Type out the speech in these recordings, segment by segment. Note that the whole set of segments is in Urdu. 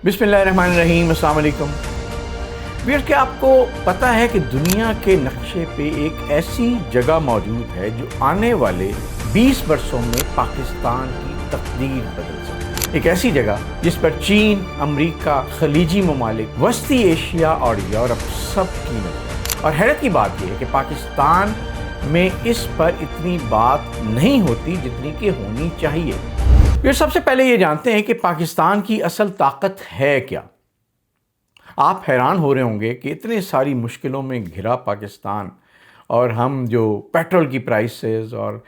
بسم اللہ الرحمن الرحیم، السلام علیکم ویئر، کیا آپ کو پتہ ہے کہ دنیا کے نقشے پہ ایک ایسی جگہ موجود ہے جو آنے والے 20 برسوں میں پاکستان کی تقدیر بدل سکتی ہے؟ ایک ایسی جگہ جس پر چین، امریکہ، خلیجی ممالک، وسطی ایشیا اور یورپ سب کی نظر۔ اور حیرت کی بات یہ ہے کہ پاکستان میں اس پر اتنی بات نہیں ہوتی جتنی کہ ہونی چاہیے۔ پھر سب سے پہلے یہ جانتے ہیں کہ پاکستان کی اصل طاقت ہے کیا۔ آپ حیران ہو رہے ہوں گے کہ اتنے ساری مشکلوں میں گھرا پاکستان، اور ہم جو پیٹرول کی پرائسز اور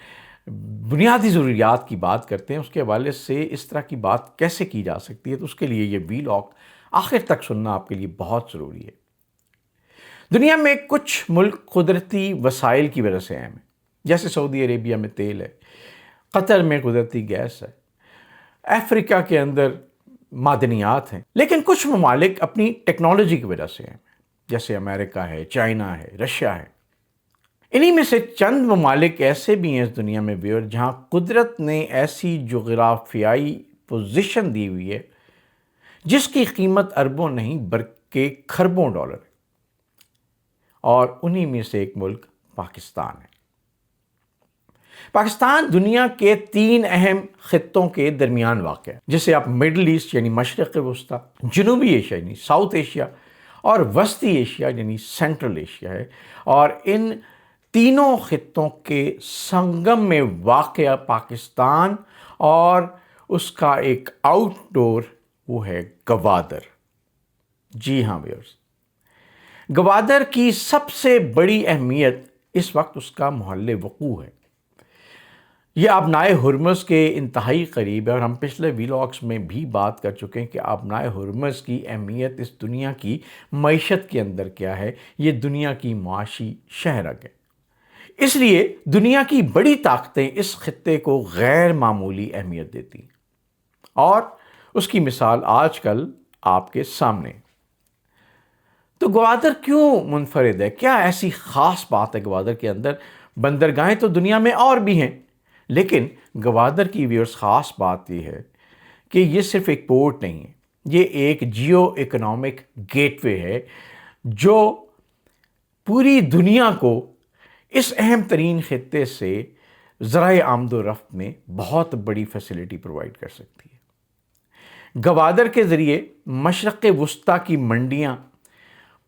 بنیادی ضروریات کی بات کرتے ہیں اس کے حوالے سے اس طرح کی بات کیسے کی جا سکتی ہے، تو اس کے لیے یہ ویلاگ آخر تک سننا آپ کے لیے بہت ضروری ہے۔ دنیا میں کچھ ملک قدرتی وسائل کی وجہ سے اہم ہیں، جیسے سعودی عربیہ میں تیل ہے، قطر میں قدرتی گیس ہے، افریقہ کے اندر معدنیات ہیں، لیکن کچھ ممالک اپنی ٹیکنالوجی کی وجہ سے ہیں، جیسے امریکہ ہے، چائنا ہے، رشیا ہے۔ انہی میں سے چند ممالک ایسے بھی ہیں اس دنیا میں ویور جہاں قدرت نے ایسی جغرافیائی پوزیشن دی ہوئی ہے جس کی قیمت اربوں نہیں بلکہ کھربوں ڈالر ہے، اور انہی میں سے ایک ملک پاکستان ہے۔ پاکستان دنیا کے 3 اہم خطوں کے درمیان واقع ہے، جسے آپ مڈل ایسٹ یعنی مشرق وسطیٰ، جنوبی ایشیا یعنی ساؤتھ ایشیا، اور وسطی ایشیا یعنی سینٹرل ایشیا ہے۔ اور ان تینوں خطوں کے سنگم میں واقع پاکستان اور اس کا ایک آؤٹ ڈور وہ ہے گوادر۔ جی ہاں ویورز، گوادر کی سب سے بڑی اہمیت اس وقت اس کا محل وقوع ہے۔ یہ آبنائے ہرمز کے انتہائی قریب ہے، اور ہم پچھلے ویلاگس میں بھی بات کر چکے ہیں کہ آبنائے ہرمز کی اہمیت اس دنیا کی معیشت کے اندر کیا ہے۔ یہ دنیا کی معاشی شہرک ہے، اس لیے دنیا کی بڑی طاقتیں اس خطے کو غیر معمولی اہمیت دیتی ہیں، اور اس کی مثال آج کل آپ کے سامنے۔ تو گوادر کیوں منفرد ہے؟ کیا ایسی خاص بات ہے گوادر کے اندر؟ بندرگاہیں تو دنیا میں اور بھی ہیں، لیکن گوادر کی ویورز خاص بات یہ ہے کہ یہ صرف ایک پورٹ نہیں ہے، یہ ایک جیو اکنامک گیٹ وے ہے جو پوری دنیا کو اس اہم ترین خطے سے ذرائع آمد و رفت میں بہت بڑی فیسلٹی پرووائڈ کر سکتی ہے۔ گوادر کے ذریعے مشرق وسطیٰ کی منڈیاں،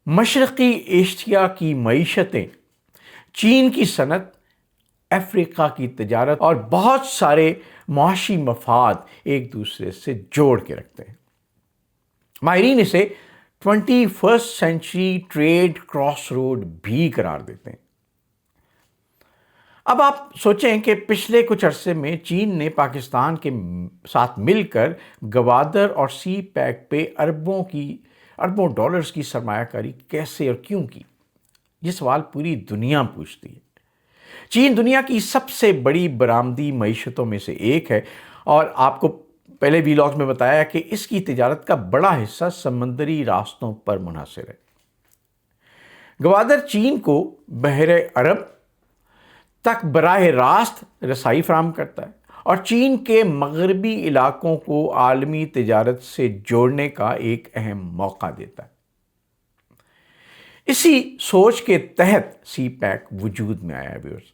مشرقی ایشیا کی معیشتیں، چین کی صنعت، افریقہ کی تجارت اور بہت سارے معاشی مفاد ایک دوسرے سے جوڑ کے رکھتے ہیں۔ ماہرین اسے 21 سینچری ٹریڈ کراس روڈ بھی قرار دیتے ہیں۔ اب آپ سوچیں کہ پچھلے کچھ عرصے میں چین نے پاکستان کے ساتھ مل کر گوادر اور سی پیک پہ اربوں ڈالرز کی سرمایہ کاری کیسے اور کیوں کی؟ یہ سوال پوری دنیا پوچھتی ہے۔ چین دنیا کی سب سے بڑی برآمدی معیشتوں میں سے ایک ہے، اور آپ کو پہلے ویلاگ میں بتایا کہ اس کی تجارت کا بڑا حصہ سمندری راستوں پر منحصر ہے۔ گوادر چین کو بحر عرب تک براہ راست رسائی فراہم کرتا ہے، اور چین کے مغربی علاقوں کو عالمی تجارت سے جوڑنے کا ایک اہم موقع دیتا ہے۔ اسی سوچ کے تحت سی پیک وجود میں آیا ہے ویورز،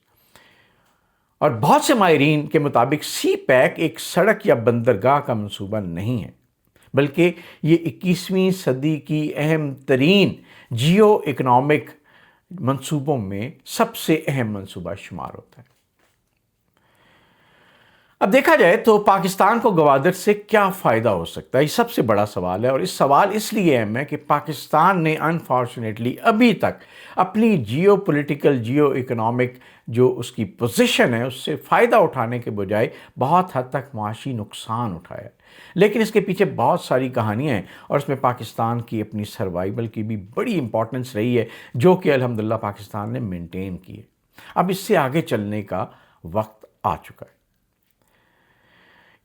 اور بہت سے ماہرین کے مطابق سی پیک ایک سڑک یا بندرگاہ کا منصوبہ نہیں ہے، بلکہ یہ 21ویں صدی کی اہم ترین جیو اکنامک منصوبوں میں سب سے اہم منصوبہ شمار ہوتا ہے۔ اب دیکھا جائے تو پاکستان کو گوادر سے کیا فائدہ ہو سکتا ہے؟ یہ سب سے بڑا سوال ہے، اور اس سوال اس لیے اہم ہے کہ پاکستان نے انفارچونیٹلی ابھی تک اپنی جیو پولیٹیکل، جیو اکنامک جو اس کی پوزیشن ہے اس سے فائدہ اٹھانے کے بجائے بہت حد تک معاشی نقصان اٹھایا ہے۔ لیکن اس کے پیچھے بہت ساری کہانیاں ہیں، اور اس میں پاکستان کی اپنی سروائیول کی بھی بڑی امپورٹنس رہی ہے، جو کہ الحمدللہ پاکستان نے مینٹین کی ہے۔ اب اس سے آگے چلنے کا وقت آ چکا ہے۔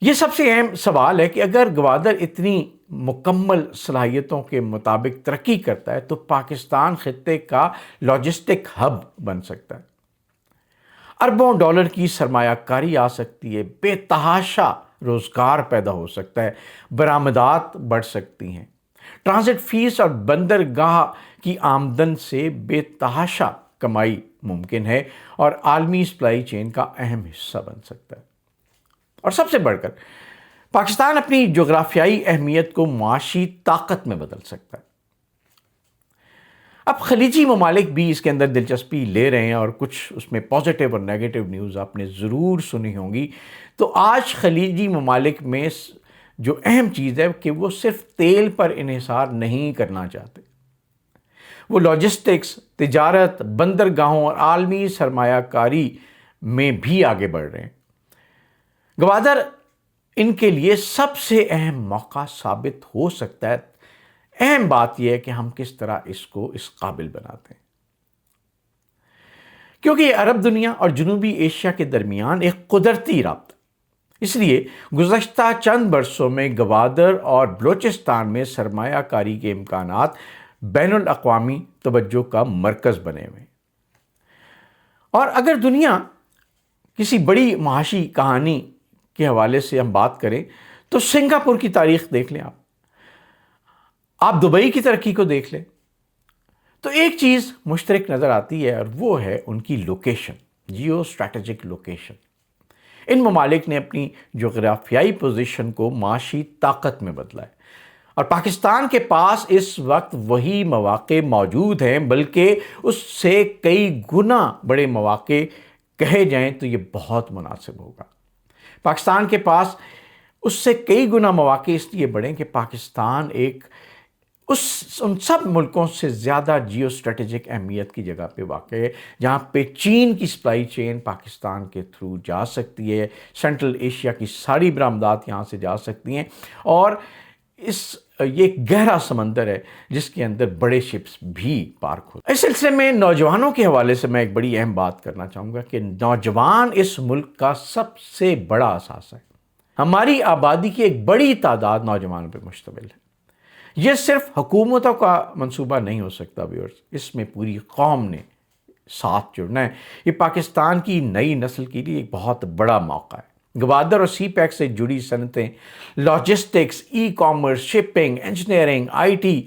یہ سب سے اہم سوال ہے کہ اگر گوادر اتنی مکمل صلاحیتوں کے مطابق ترقی کرتا ہے تو پاکستان خطے کا لاجسٹک ہب بن سکتا ہے۔ اربوں ڈالر کی سرمایہ کاری آ سکتی ہے، بے تحاشا روزگار پیدا ہو سکتا ہے، برآمدات بڑھ سکتی ہیں، ٹرانزٹ فیس اور بندرگاہ کی آمدن سے بے تحاشا کمائی ممکن ہے اور عالمی سپلائی چین کا اہم حصہ بن سکتا ہے۔ اور سب سے بڑھ کر پاکستان اپنی جغرافیائی اہمیت کو معاشی طاقت میں بدل سکتا ہے۔ اب خلیجی ممالک بھی اس کے اندر دلچسپی لے رہے ہیں اور کچھ اس میں پازیٹیو اور نیگیٹو نیوز آپ نے ضرور سنی ہوں گی۔ تو آج خلیجی ممالک میں جو اہم چیز ہے کہ وہ صرف تیل پر انحصار نہیں کرنا چاہتے، وہ لاجسٹکس، تجارت، بندرگاہوں اور عالمی سرمایہ کاری میں بھی آگے بڑھ رہے ہیں۔ گوادر ان کے لیے سب سے اہم موقع ثابت ہو سکتا ہے۔ اہم بات یہ ہے کہ ہم کس طرح اس کو اس قابل بناتے ہیں، کیونکہ یہ عرب دنیا اور جنوبی ایشیا کے درمیان ایک قدرتی رابطہ، اس لیے گزشتہ چند برسوں میں گوادر اور بلوچستان میں سرمایہ کاری کے امکانات بین الاقوامی توجہ کا مرکز بنے ہوئے ہیں۔ اور اگر دنیا کسی بڑی معاشی کہانی کے حوالے سے ہم بات کریں تو سنگاپور کی تاریخ دیکھ لیں، آپ دبئی کی ترقی کو دیکھ لیں، تو ایک چیز مشترک نظر آتی ہے اور وہ ہے ان کی لوکیشن، جیو اسٹریٹجک لوکیشن۔ ان ممالک نے اپنی جغرافیائی پوزیشن کو معاشی طاقت میں بدلا ہے، اور پاکستان کے پاس اس وقت وہی مواقع موجود ہیں، بلکہ اس سے کئی گنا بڑے مواقع کہے جائیں تو یہ بہت مناسب ہوگا۔ پاکستان کے پاس اس سے کئی گنا مواقع اس لیے بڑھیں کہ پاکستان ان سب ملکوں سے زیادہ جیو اسٹریٹجک اہمیت کی جگہ پہ واقع ہے، جہاں پہ چین کی سپلائی چین پاکستان کے تھرو جا سکتی ہے، سینٹرل ایشیا کی ساری برآمدات یہاں سے جا سکتی ہیں، اور یہ ایک گہرا سمندر ہے جس کے اندر بڑے شپس بھی پارک ہوتے ہیں۔ اس سلسلے میں نوجوانوں کے حوالے سے میں ایک بڑی اہم بات کرنا چاہوں گا کہ نوجوان اس ملک کا سب سے بڑا اثاثہ ہے۔ ہماری آبادی کی ایک بڑی تعداد نوجوانوں پہ مشتمل ہے۔ یہ صرف حکومتوں کا منصوبہ نہیں ہو سکتا ویورز، اس میں پوری قوم نے ساتھ جڑنا ہے۔ یہ پاکستان کی نئی نسل کے لیے ایک بہت بڑا موقع ہے۔ گوادر اور سی پیک سے جڑی صنعتیں، logistics, e commerce, shipping, engineering, I T,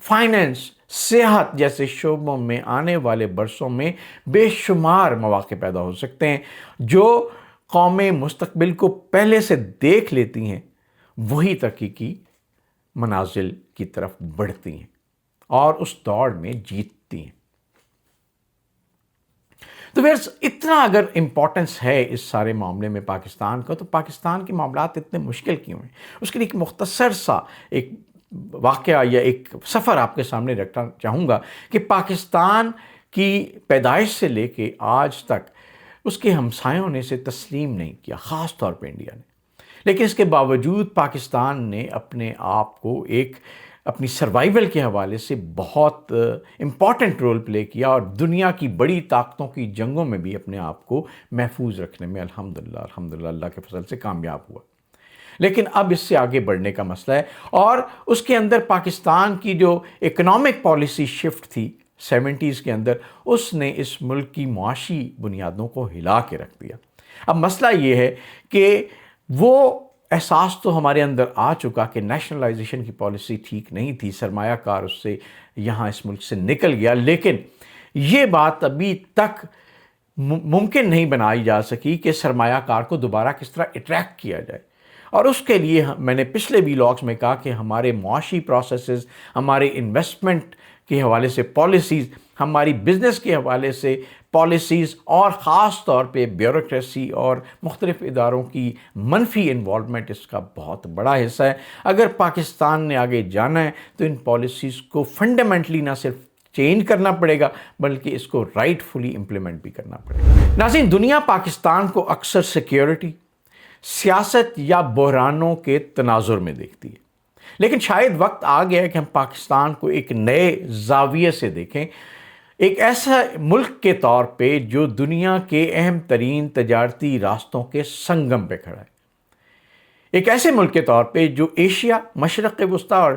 finance, سیاحت جیسے شعبوں میں آنے والے برسوں میں بے شمار مواقع پیدا ہو سکتے ہیں۔ جو قومیں مستقبل کو پہلے سے دیکھ لیتی ہیں وہی ترقی کی منازل کی طرف بڑھتی ہیں اور اس دوڑ میں جیتتی ہیں۔ تو ویئرز اتنا اگر امپورٹنس ہے اس سارے معاملے میں پاکستان کا، تو پاکستان کے معاملات اتنے مشکل کیوں ہیں؟ اس کے لیے ایک مختصر سا ایک واقعہ یا ایک سفر آپ کے سامنے رکھنا چاہوں گا کہ پاکستان کی پیدائش سے لے کے آج تک اس کے ہمسایوں نے اسے تسلیم نہیں کیا، خاص طور پہ انڈیا نے، لیکن اس کے باوجود پاکستان نے اپنے آپ کو اپنی سروائیول کے حوالے سے بہت امپورٹنٹ رول پلے کیا اور دنیا کی بڑی طاقتوں کی جنگوں میں بھی اپنے آپ کو محفوظ رکھنے میں الحمدللہ اللہ کے فضل سے کامیاب ہوا۔ لیکن اب اس سے آگے بڑھنے کا مسئلہ ہے، اور اس کے اندر پاکستان کی جو اکنامک پالیسی شفٹ تھی 70s کے اندر، اس نے اس ملک کی معاشی بنیادوں کو ہلا کے رکھ دیا۔ اب مسئلہ یہ ہے کہ وہ احساس تو ہمارے اندر آ چکا کہ نیشنلائزیشن کی پالیسی ٹھیک نہیں تھی، سرمایہ کار اس سے یہاں اس ملک سے نکل گیا، لیکن یہ بات ابھی تک ممکن نہیں بنائی جا سکی کہ سرمایہ کار کو دوبارہ کس طرح اٹریکٹ کیا جائے۔ اور اس کے لیے میں نے پچھلے ویلاگز میں کہا کہ ہمارے معاشی پروسیسز، ہمارے انویسٹمنٹ کے حوالے سے پالیسیز، ہماری بزنس کے حوالے سے پالیسیز، اور خاص طور پہ بیوروکریسی اور مختلف اداروں کی منفی انوالومنٹ اس کا بہت بڑا حصہ ہے۔ اگر پاکستان نے آگے جانا ہے تو ان پالیسیز کو فنڈامنٹلی نہ صرف چینج کرنا پڑے گا بلکہ اس کو رائٹ فلی امپلیمنٹ بھی کرنا پڑے گا۔ ناظرین، دنیا پاکستان کو اکثر سیکیورٹی، سیاست یا بحرانوں کے تناظر میں دیکھتی ہے، لیکن شاید وقت آ گیا ہے کہ ہم پاکستان کو ایک نئے زاویے سے دیکھیں، ایک ایسا ملک کے طور پہ جو دنیا کے اہم ترین تجارتی راستوں کے سنگم پہ کھڑا ہے، ایک ایسے ملک کے طور پہ جو ایشیا، مشرق وسطیٰ اور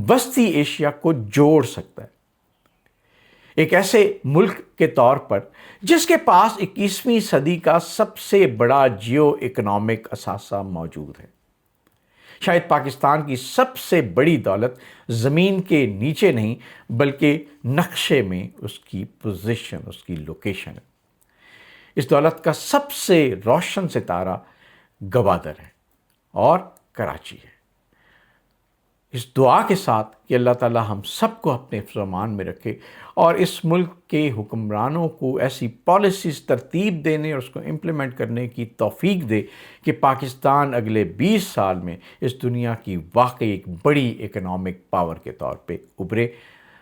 وسطی ایشیا کو جوڑ سکتا ہے، ایک ایسے ملک کے طور پر جس کے پاس 21ویں صدی کا سب سے بڑا جیو اکنامک اثاثہ موجود ہے۔ شاید پاکستان کی سب سے بڑی دولت زمین کے نیچے نہیں بلکہ نقشے میں اس کی پوزیشن، اس کی لوکیشن ہے۔ اس دولت کا سب سے روشن ستارہ گوادر ہے اور کراچی ہے۔ اس دعا کے ساتھ کہ اللہ تعالی ہم سب کو اپنے حفظ و امان میں رکھے اور اس ملک کے حکمرانوں کو ایسی پالیسیز ترتیب دینے اور اس کو امپلیمنٹ کرنے کی توفیق دے کہ پاکستان اگلے 20 سال میں اس دنیا کی واقعی ایک بڑی اکنامک پاور کے طور پہ ابھرے۔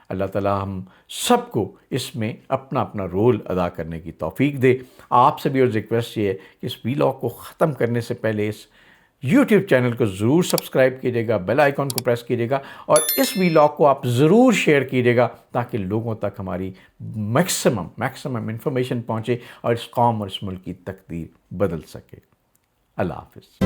اللہ تعالی ہم سب کو اس میں اپنا اپنا رول ادا کرنے کی توفیق دے۔ آپ سے بھی اور ریکویسٹ یہ ہے کہ اس ویلاگ کو ختم کرنے سے پہلے اس یوٹیوب چینل کو ضرور سبسکرائب کیجیے گا، بیل آئیکن کو پریس کیجیے گا اور اس ویلاگ کو آپ ضرور شیئر کیجیے گا تاکہ لوگوں تک ہماری میکسیمم انفارمیشن پہنچے اور اس قوم اور اس ملک کی تقدیر بدل سکے۔ اللہ حافظ۔